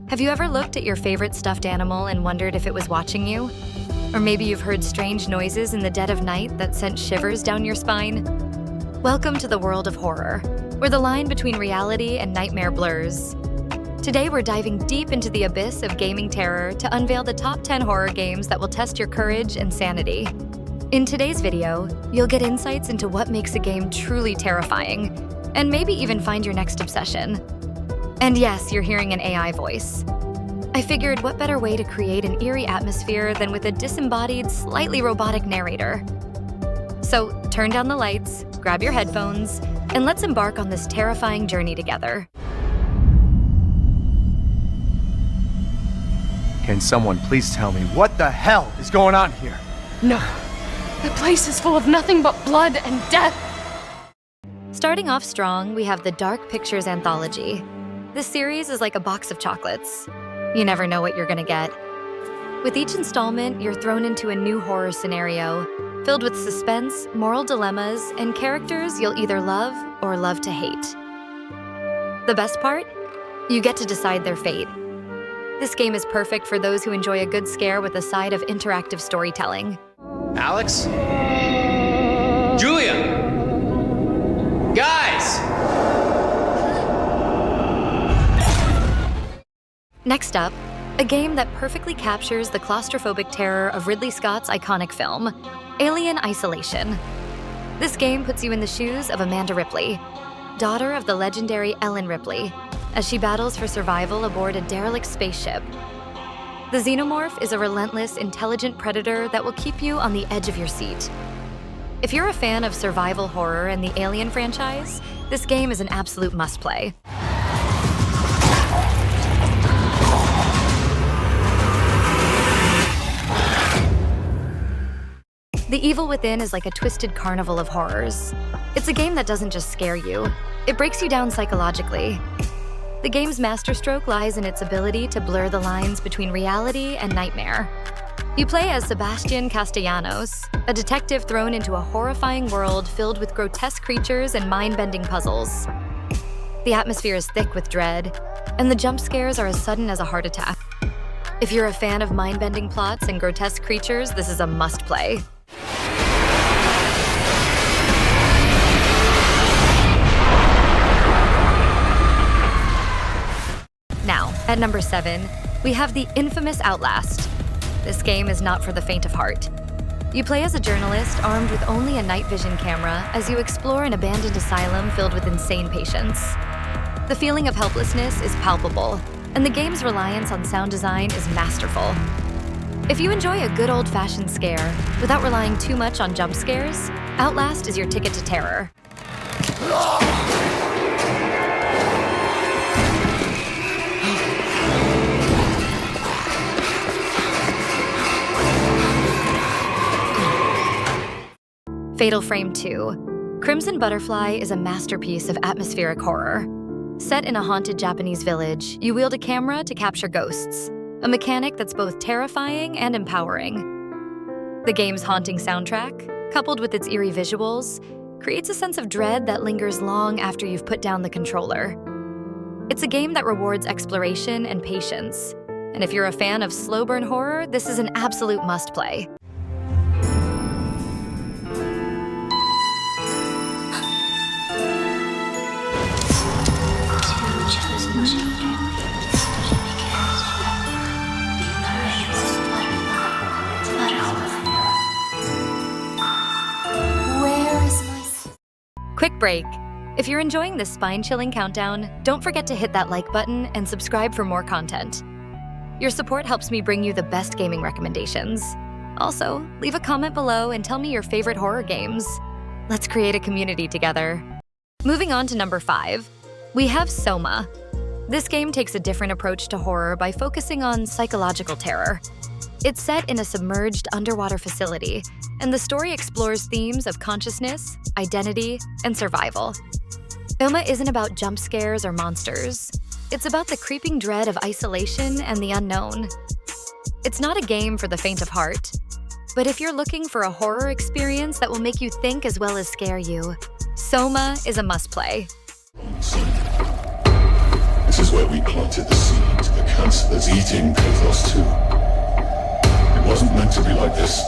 Have you ever looked at your favorite stuffed animal and wondered if it was watching you? Or maybe you've heard strange noises in the dead of night that sent shivers down your spine? Welcome to the world of horror, where the line between reality and nightmare blurs. Today we're diving deep into the abyss of gaming terror to unveil the top 10 horror games that will test your courage and sanity. In today's video, you'll get insights into what makes a game truly terrifying, and maybe even find your next obsession. And yes, you're hearing an AI voice. I figured what better way to create an eerie atmosphere than with a disembodied, slightly robotic narrator. So turn down the lights, grab your headphones, and let's embark on this terrifying journey together. Can someone please tell me what the hell is going on here? No. The place is full of nothing but blood and death. Starting off strong, we have the Dark Pictures Anthology. This series is like a box of chocolates. You never know what you're gonna get. With each installment, you're thrown into a new horror scenario, filled with suspense, moral dilemmas, and characters you'll either love or love to hate. The best part? You get to decide their fate. This game is perfect for those who enjoy a good scare with a side of interactive storytelling. Alex? Julia? Guys! Next up, a game that perfectly captures the claustrophobic terror of Ridley Scott's iconic film, Alien Isolation. This game puts you in the shoes of Amanda Ripley, daughter of the legendary Ellen Ripley, as she battles for survival aboard a derelict spaceship. The xenomorph is a relentless, intelligent predator that will keep you on the edge of your seat. If you're a fan of survival horror and the Alien franchise, this game is an absolute must-play. The Evil Within is like a twisted carnival of horrors. It's a game that doesn't just scare you, it breaks you down psychologically. The game's masterstroke lies in its ability to blur the lines between reality and nightmare. You play as Sebastian Castellanos, a detective thrown into a horrifying world filled with grotesque creatures and mind-bending puzzles. The atmosphere is thick with dread, and the jump scares are as sudden as a heart attack. If you're a fan of mind-bending plots and grotesque creatures, this is a must-play. Now, at number 7, we have the infamous Outlast. This game is not for the faint of heart. You play as a journalist armed with only a night vision camera as you explore an abandoned asylum filled with insane patients. The feeling of helplessness is palpable, and the game's reliance on sound design is masterful. If you enjoy a good old-fashioned scare without relying too much on jump scares, Outlast is your ticket to terror. Fatal Frame 2. Crimson Butterfly is a masterpiece of atmospheric horror. Set in a haunted Japanese village, you wield a camera to capture ghosts, a mechanic that's both terrifying and empowering. The game's haunting soundtrack, coupled with its eerie visuals, creates a sense of dread that lingers long after you've put down the controller. It's a game that rewards exploration and patience, and if you're a fan of slow-burn horror, this is an absolute must-play. Quick break. If you're enjoying this spine-chilling countdown, don't forget to hit that like button and subscribe for more content. Your support helps me bring you the best gaming recommendations. Also, leave a comment below and tell me your favorite horror games. Let's create a community together. Moving on to number 5, we have Soma. This game takes a different approach to horror by focusing on psychological terror. It's set in a submerged underwater facility, and the story explores themes of consciousness, identity, and survival. Soma isn't about jump scares or monsters. It's about the creeping dread of isolation and the unknown. It's not a game for the faint of heart, but if you're looking for a horror experience that will make you think as well as scare you, Soma is a must-play. This is where we planted the seed, the cancer that's eating Pathos too. It wasn't meant to be like this.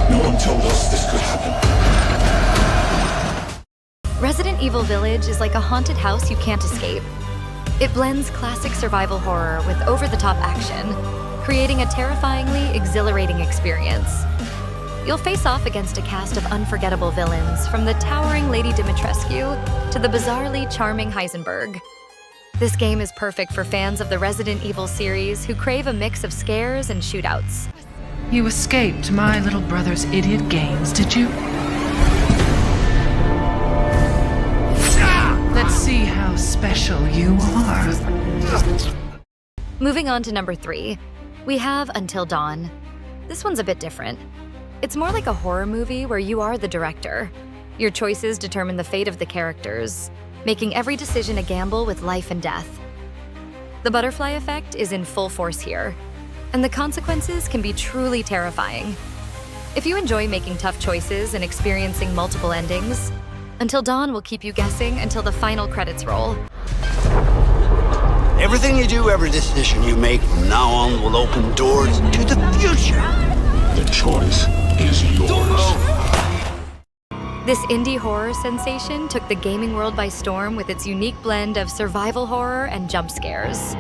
No one told us this could happen. Resident Evil Village is like a haunted house you can't escape. It blends classic survival horror with over-the-top action, creating a terrifyingly exhilarating experience. You'll face off against a cast of unforgettable villains, from the towering Lady Dimitrescu to the bizarrely charming Heisenberg. This game is perfect for fans of the Resident Evil series who crave a mix of scares and shootouts. You escaped my little brother's idiot games, did you? Let's see how special you are. Moving on to number 3, we have Until Dawn. This one's a bit different. It's more like a horror movie where you are the director. Your choices determine the fate of the characters, making every decision a gamble with life and death. The butterfly effect is in full force here, and the consequences can be truly terrifying. If you enjoy making tough choices and experiencing multiple endings, Until Dawn will keep you guessing until the final credits roll. Everything you do, every decision you make from now on will open doors to the future. The choice is yours. This indie horror sensation took the gaming world by storm with its unique blend of survival horror and jump scares.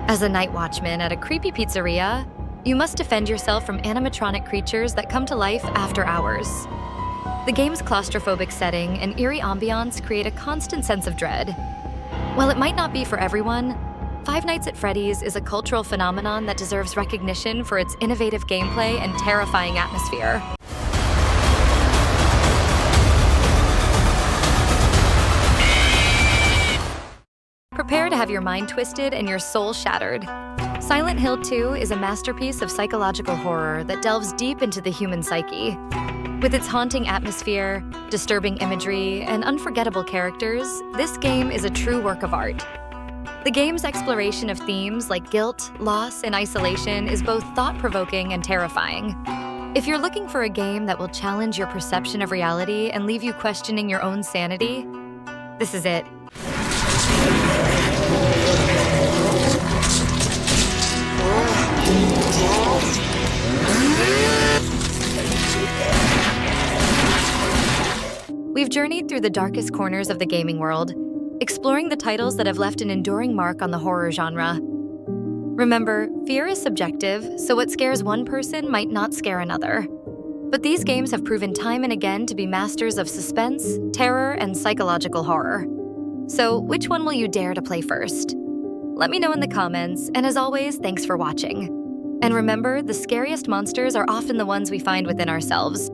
As a night watchman at a creepy pizzeria, you must defend yourself from animatronic creatures that come to life after hours. The game's claustrophobic setting and eerie ambiance create a constant sense of dread. While it might not be for everyone, Five Nights at Freddy's is a cultural phenomenon that deserves recognition for its innovative gameplay and terrifying atmosphere. Prepare to have your mind twisted and your soul shattered. Silent Hill 2 is a masterpiece of psychological horror that delves deep into the human psyche. With its haunting atmosphere, disturbing imagery, and unforgettable characters, this game is a true work of art. The game's exploration of themes like guilt, loss, and isolation is both thought-provoking and terrifying. If you're looking for a game that will challenge your perception of reality and leave you questioning your own sanity, this is it. We've journeyed through the darkest corners of the gaming world, exploring the titles that have left an enduring mark on the horror genre. Remember, fear is subjective, so what scares one person might not scare another. But these games have proven time and again to be masters of suspense, terror, and psychological horror. So, which one will you dare to play first? Let me know in the comments, and as always, thanks for watching. And remember, the scariest monsters are often the ones we find within ourselves.